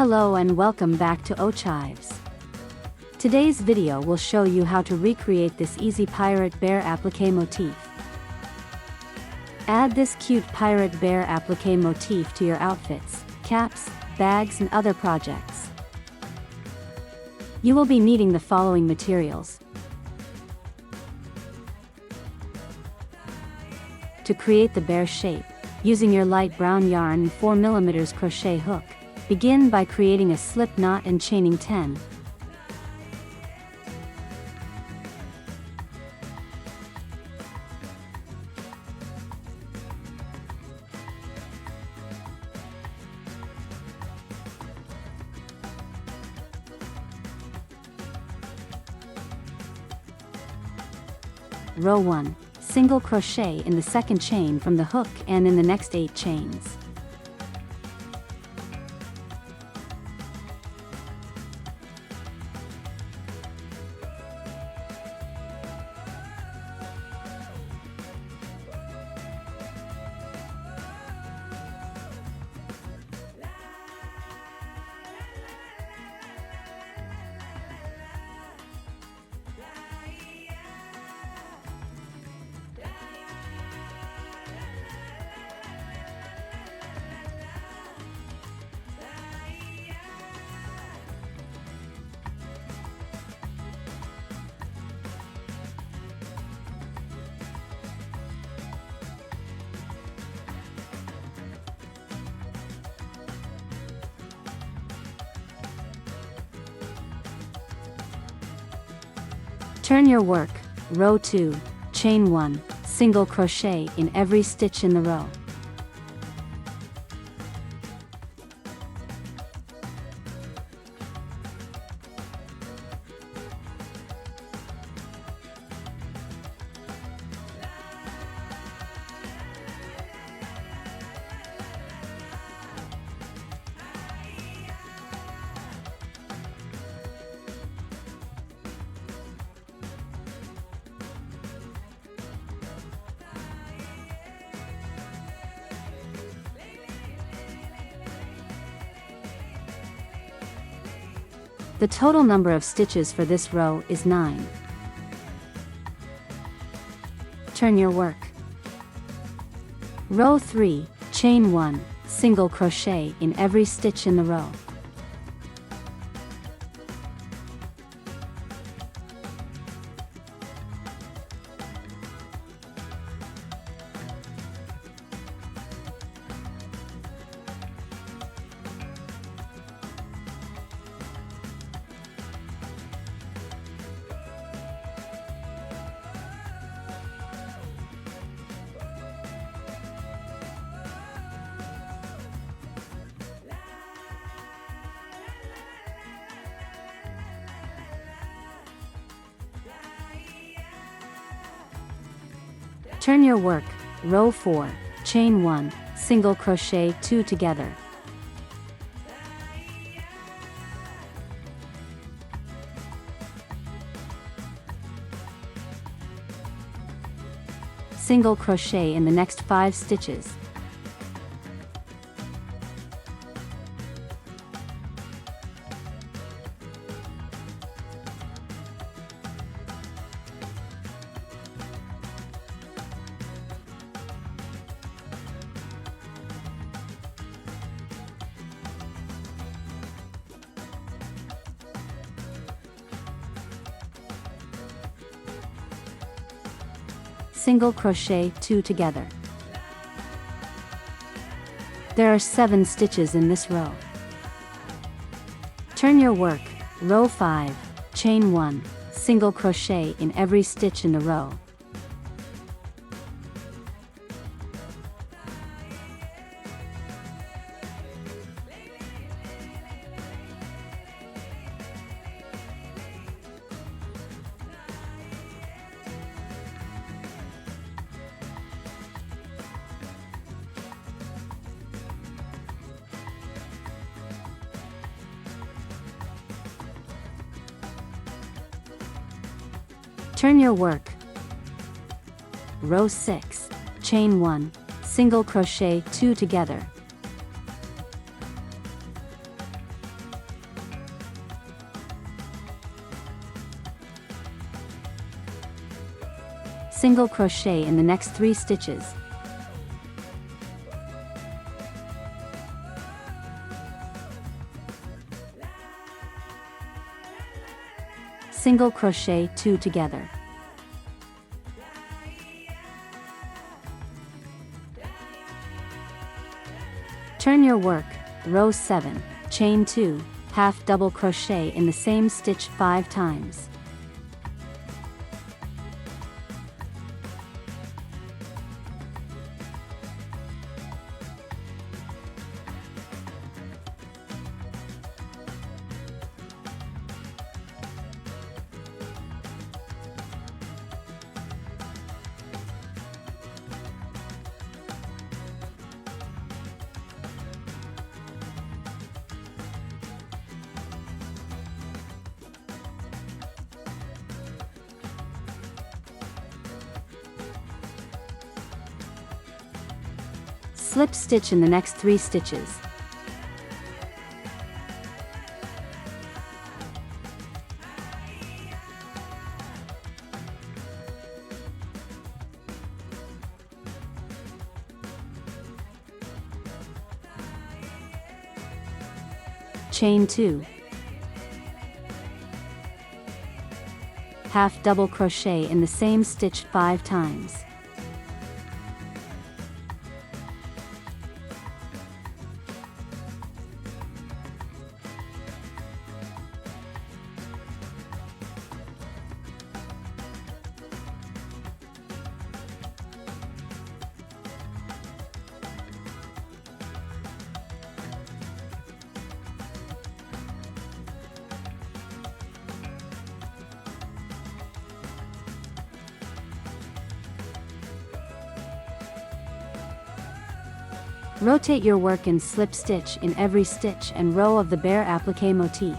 Hello and welcome back to Ochives. Today's video will show you how to recreate this easy pirate bear appliqué motif. Add this cute pirate bear appliqué motif to your outfits, caps, bags and other projects. You will be needing the following materials. To create the bear shape, using your light brown yarn and 4mm crochet hook, begin by creating a slip knot and chaining 10. Row 1. Single crochet in the second chain from the hook and in the next 8 chains. Turn your work. Row 2, chain 1, single crochet in every stitch in the row. The total number of stitches for this row is 9. Turn your work. Row 3, chain 1, single crochet in every stitch in the row. Turn your work. Row 4, chain 1, single crochet 2 together. Single crochet in the next 5 stitches. Single crochet 2 together. There are 7 stitches in this row. Turn your work. Row 5, chain 1, single crochet in every stitch in the row. Turn your work. Row 6, chain 1, single crochet 2 together. Single crochet in the next 3 stitches. Single crochet 2 together. Turn your work, row 7, chain 2, half double crochet in the same stitch 5 times. Slip stitch in the next 3 stitches. Chain 2. Half double crochet in the same stitch 5 times. Rotate your work and slip stitch in every stitch and row of the bare appliqué motif.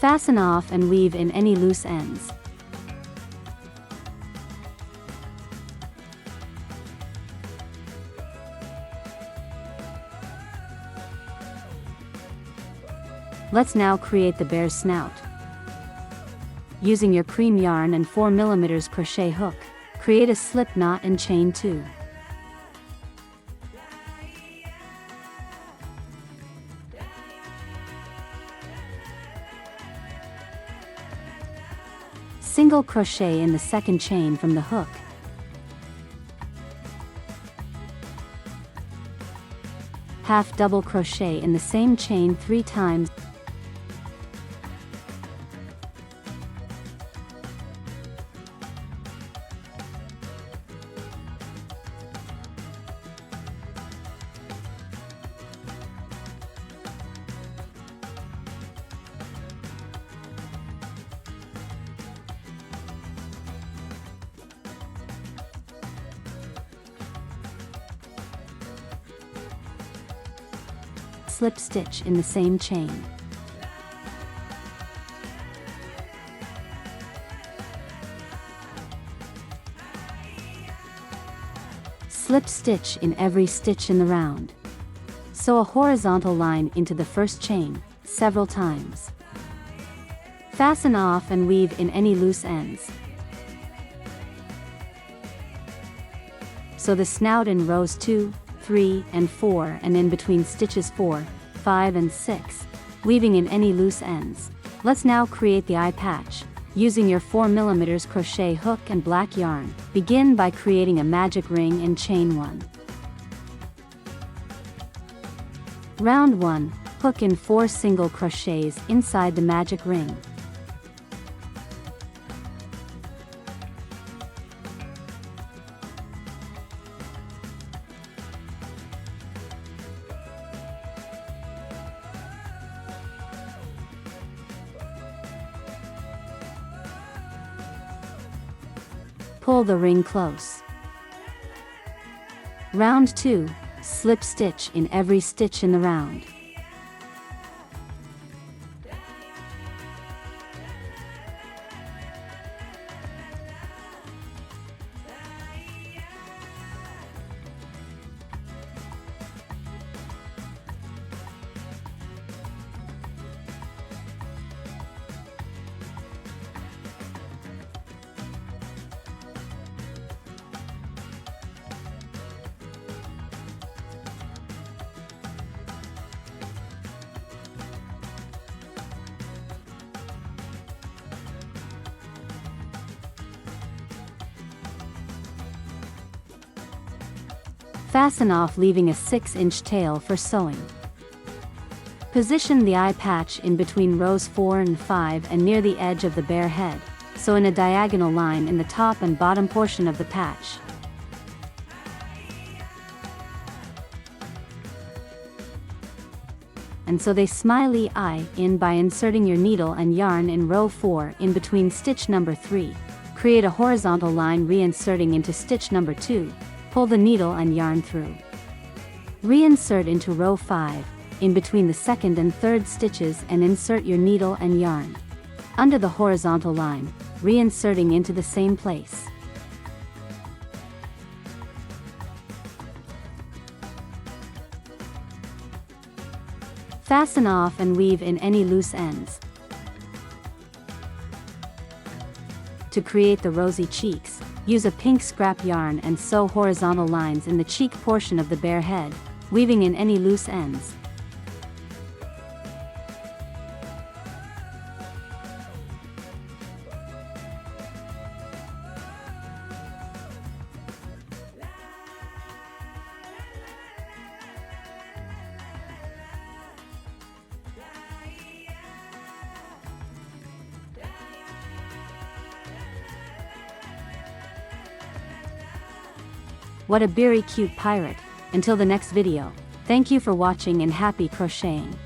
Fasten off and weave in any loose ends. Let's now create the bear's snout. Using your cream yarn and 4mm crochet hook, create a slip knot and chain 2. Single crochet in the second chain from the hook. Half double crochet in the same chain 3 times. slip stitch in the same chain. Slip stitch in every stitch in the round. Sew a horizontal line into the first chain, several times. Fasten off and weave in any loose ends. Sew the snout in rows 2, 3, and 4 and in between stitches 4, 5 and 6, weaving in any loose ends. Let's now create the eye patch. Using your 4mm crochet hook and black yarn, begin by creating a magic ring and chain 1. Round 1, hook in 4 single crochets inside the magic ring. Pull the ring close. Round 2, slip stitch in every stitch in the round. Fasten off, leaving a 6-inch tail for sewing. Position the eye patch in between rows 4 and 5 and near the edge of the bear head, sew in a diagonal line in the top and bottom portion of the patch. And sew the smiley eye in by inserting your needle and yarn in row 4 in between stitch number 3. Create a horizontal line reinserting into stitch number 2. Pull the needle and yarn through. Reinsert into row 5, in between the second and third stitches and insert your needle and yarn. Under the horizontal line, reinserting into the same place. Fasten off and weave in any loose ends. To create the rosy cheeks, use a pink scrap yarn and sew horizontal lines in the cheek portion of the bear head, weaving in any loose ends. What a very cute pirate. Until the next video, thank you for watching and happy crocheting.